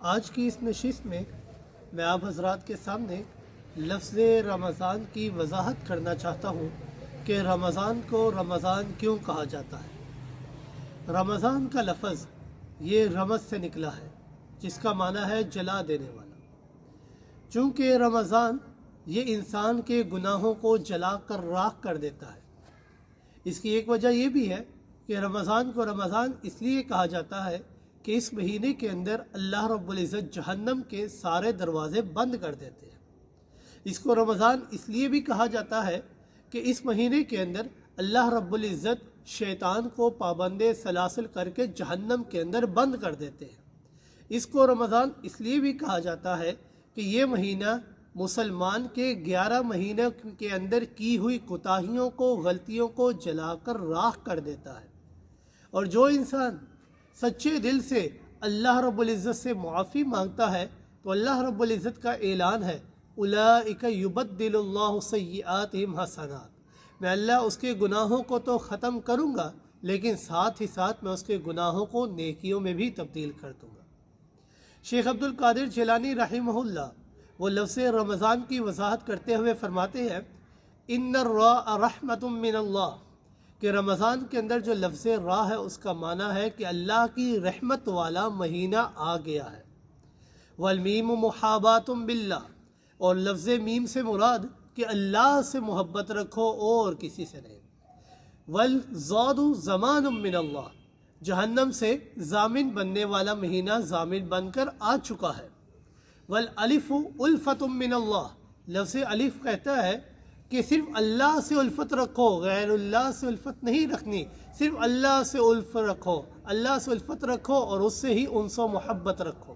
آج کی اس نشست میں میں آپ حضرات کے سامنے لفظ رمضان کی وضاحت کرنا چاہتا ہوں کہ رمضان کو رمضان کیوں کہا جاتا ہے۔ رمضان کا لفظ یہ رمض سے نکلا ہے، جس کا معنی ہے جلا دینے والا۔ چونکہ رمضان یہ انسان کے گناہوں کو جلا کر راکھ کر دیتا ہے۔ اس کی ایک وجہ یہ بھی ہے کہ رمضان کو رمضان اس لیے کہا جاتا ہے کہ اس مہینے کے اندر اللہ رب العزت جہنم کے سارے دروازے بند کر دیتے ہیں۔ اس کو رمضان اس لیے بھی کہا جاتا ہے کہ اس مہینے کے اندر اللہ رب العزت شیطان کو پابند سلاسل کر کے جہنم کے اندر بند کر دیتے ہیں۔ اس کو رمضان اس لیے بھی کہا جاتا ہے کہ یہ مہینہ مسلمان کے 11 مہینوں کے اندر کی ہوئی کوتاہیوں کو، غلطیوں کو جلا کر راکھ کر دیتا ہے۔ اور جو انسان سچے دل سے اللہ رب العزت سے معافی مانگتا ہے تو اللہ رب العزت کا اعلان ہے اولئک یبدل اللہ سیئاتہم حسنات، میں اللہ اس کے گناہوں کو تو ختم کروں گا لیکن ساتھ ہی ساتھ میں اس کے گناہوں کو نیکیوں میں بھی تبدیل کر دوں گا۔ شیخ عبد القادر جیلانی رحمہ اللہ وہ لفظ رمضان کی وضاحت کرتے ہوئے فرماتے ہیں ان الراء رحمت من اللہ، کہ رمضان کے اندر جو لفظ راہ ہے اس کا معنی ہے کہ اللہ کی رحمت والا مہینہ آ گیا ہے۔ والمیم محابات باللہ، اور لفظ میم سے مراد کہ اللہ سے محبت رکھو اور کسی سے نہیں۔ والزاد زمان من اللہ، جہنم سے ضامن بننے والا مہینہ ضامن بن کر آ چکا ہے۔ والالف الفت من اللہ، لفظ الف کہتا ہے کہ صرف اللہ سے الفت رکھو، غیر اللہ سے الفت نہیں رکھنی، صرف اللہ سے الفت رکھو، اللہ سے الفت رکھو اور اس سے ہی انس و محبت رکھو۔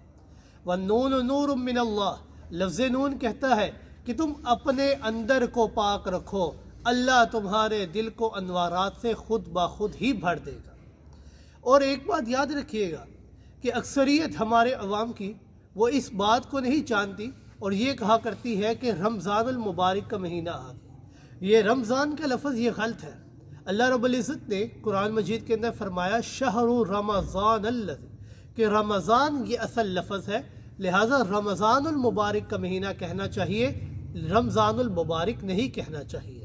والنون نور من اللہ، لفظ نون کہتا ہے کہ تم اپنے اندر کو پاک رکھو، اللہ تمہارے دل کو انوارات سے خود بخود ہی بھر دے گا۔ اور ایک بات یاد رکھیے گا کہ اکثریت ہمارے عوام کی وہ اس بات کو نہیں جانتی اور یہ کہا کرتی ہے کہ رمضان المبارک کا مہینہ آ گیا۔ یہ رمضان کا لفظ یہ غلط ہے۔ اللہ رب العزت نے قرآن مجید کے اندر فرمایا شہر رمضان الذی، کہ رمضان یہ اصل لفظ ہے، لہٰذا رمضان المبارک کا مہینہ کہنا چاہیے، رمضان المبارک نہیں کہنا چاہیے۔